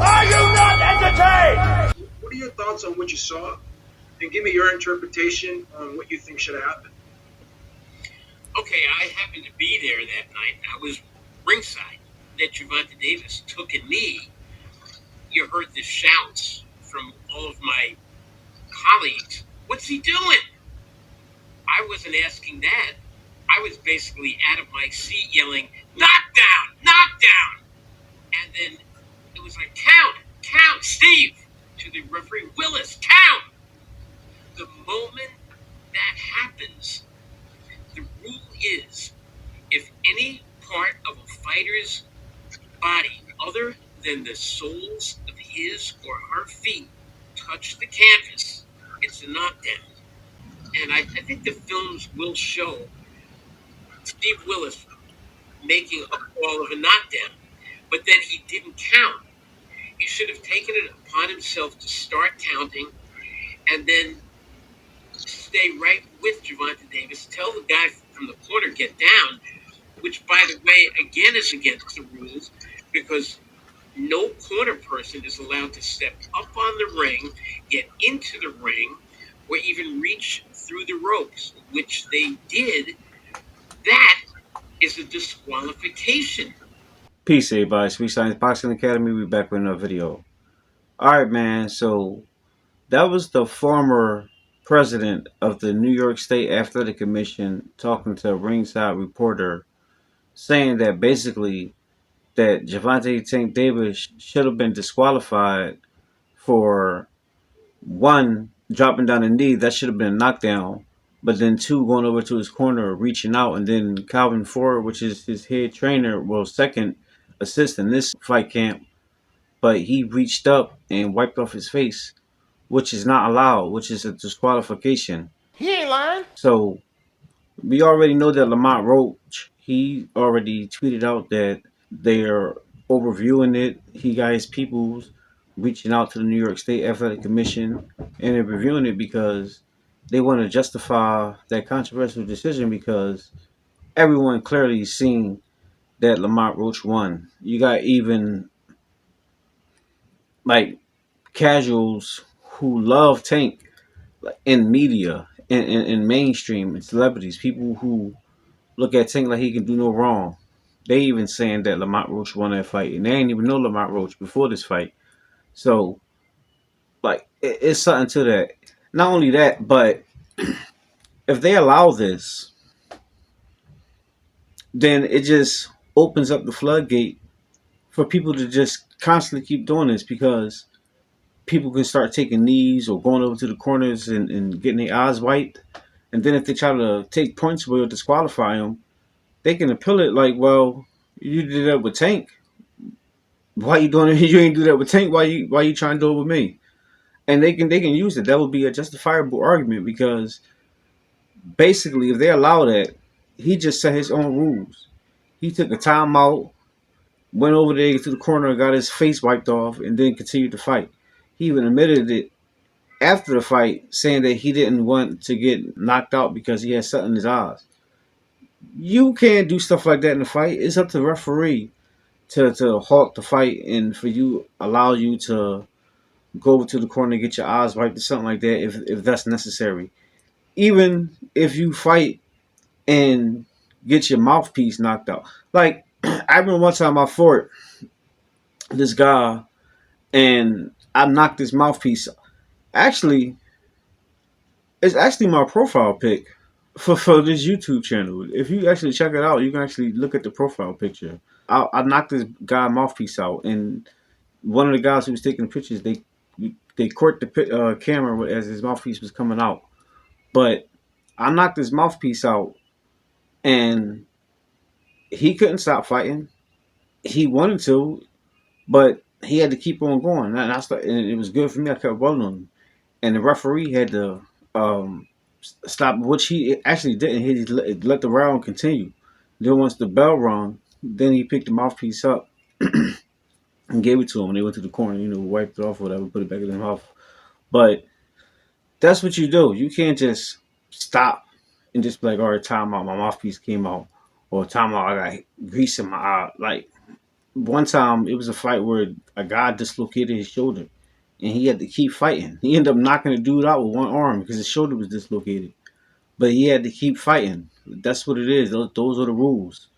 Are you not entertained? What are your thoughts on what you saw? And give me your interpretation on what you think should have happened. Okay, I happened to be there that night. I was ringside. That Gervonta Davis took a knee. You heard the shouts from all of my colleagues. What's he doing? I wasn't asking that. I was basically out of my seat yelling, knockdown, knockdown. And then it was like, count, Steve, to the referee, Willis, count. The moment that happens, the rule is if any part of a fighter's body other than the soles of his or her feet touch the canvas, it's a knockdown. And I think the films will show Steve Willis making a call of a knockdown, but then he didn't count. He should have taken it upon himself to start counting and then stay right with Gervonta Davis, tell the guy from the corner, get down, which, by the way, again is against the rules because no corner person is allowed to step up on the ring, get into the ring, or even reach through the ropes, which they did. That is a disqualification. Peace, everybody. Sweet Science Boxing Academy. We're back with another video. Alright, man. So, that was the former president of the New York State Athletic Commission talking to a ringside reporter saying that basically that Gervonta Tank Davis should have been disqualified for one, dropping down a knee. That should have been a knockdown. But then two, going over to his corner, reaching out, and then Calvin Ford, which is his head trainer, well, second assist in this fight camp, but he reached up and wiped off his face, which is not allowed, which is a disqualification. He ain't lying. So we already know that Lamont Roach, he already tweeted out that they're overviewing it. He got his people reaching out to the New York State Athletic Commission, and they're reviewing it because they want to justify that controversial decision because everyone clearly seen that Lamont Roach won. You got even like casuals who love Tank in media, in mainstream, and celebrities, people who look at Tank like he can do no wrong. They even saying that Lamont Roach won that fight, and they ain't even know Lamont Roach before this fight. So, like, it's something to that. Not only that, but if they allow this, then it just opens up the floodgate for people to just constantly keep doing this because people can start taking knees or going over to the corners and getting their eyes wiped. And then if they try to take points away or disqualify them, they can appeal it like, well, you did that with Tank. Why you doing it? You ain't do that with Tank. Why you trying to do it with me? And they can use it. That would be a justifiable argument because basically if they allow that, he just set his own rules. He took a timeout, went over there to the corner, got his face wiped off, and then continued to fight. He even admitted it after the fight, saying that he didn't want to get knocked out because he had something in his eyes. You can't do stuff like that in the fight. It's up to the referee to halt the fight and for you allow you to go over to the corner and get your eyes wiped or something like that if that's necessary. Even if you fight and get your mouthpiece knocked out. Like, I remember one time I fought this guy and I knocked his mouthpiece. Actually, it's actually my profile pic for this YouTube channel. If you actually check it out, you can actually look at the profile picture. I knocked this guy mouthpiece out, and one of the guys who was taking the pictures, they caught the camera as his mouthpiece was coming out. But I knocked his mouthpiece out, and he couldn't stop fighting. He wanted to, but he had to keep on going. And it was good for me. I kept rolling on him. And the referee had to stop, which he actually didn't. He let the round continue. Then once the bell rung, then he picked the mouthpiece up and gave it to him. And they went to the corner, wiped it off or whatever, put it back in their mouth. But that's what you do. You can't just stop and just be like, all right, time out. My mouthpiece came out. Or time out, I got grease in my eye. Like, one time, it was a fight where a guy dislocated his shoulder. And he had to keep fighting. He ended up knocking the dude out with one arm because his shoulder was dislocated. But he had to keep fighting. That's what it is. Those are the rules.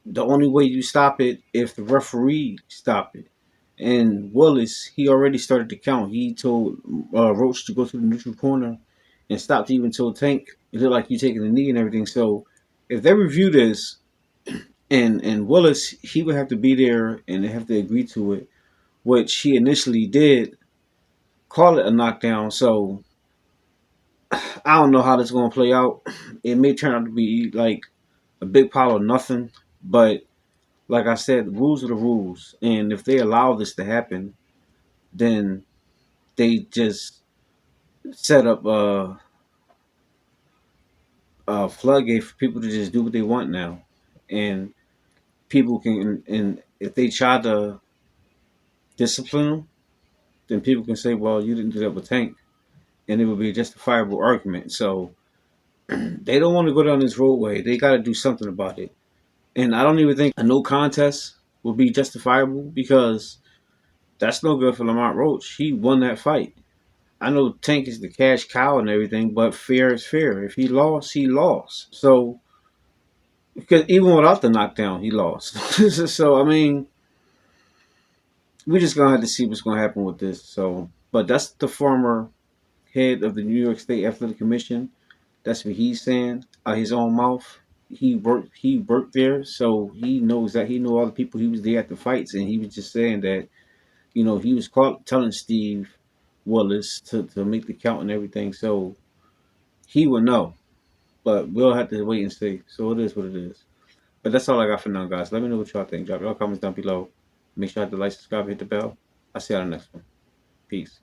The only way you stop it if the referee stop it. And Willis, he already started to count. He told Roach to go to the neutral corner and stopped. He even told Tank, it looked like you taking a knee and everything. So if they review this and Willis, he would have to be there and they have to agree to it, which he initially did, call it a knockdown. So I don't know how this is going to play out. It may turn out to be like a big pile of nothing, but like I said, the rules are the rules, and if they allow this to happen, then they just set up a floodgate for people to just do what they want now, and people can, and if they try to discipline them, then people can say, "Well, you didn't do that with Tank," and it would be a justifiable argument. So they don't want to go down this roadway. They got to do something about it, and I don't even think a no contest would be justifiable because that's no good for Lamont Roach. He won that fight. I know Tank is the cash cow and everything, but fair is fair. If he lost, he lost. So, because even without the knockdown, he lost. So, I mean, we're just gonna have to see what's gonna happen with this. So, but that's the former head of the New York State Athletic Commission. That's what he's saying out his own mouth. He worked there, so he knows that he knew all the people. He was there at the fights, and he was just saying that he was telling Steve Willis to make the count and everything. So he would know. But we'll have to wait and see. So it is what it is. But that's all I got for now, guys. Let me know what y'all think. Drop your comments down below. Make sure to like, subscribe, hit the bell. I'll see you on the next one. Peace.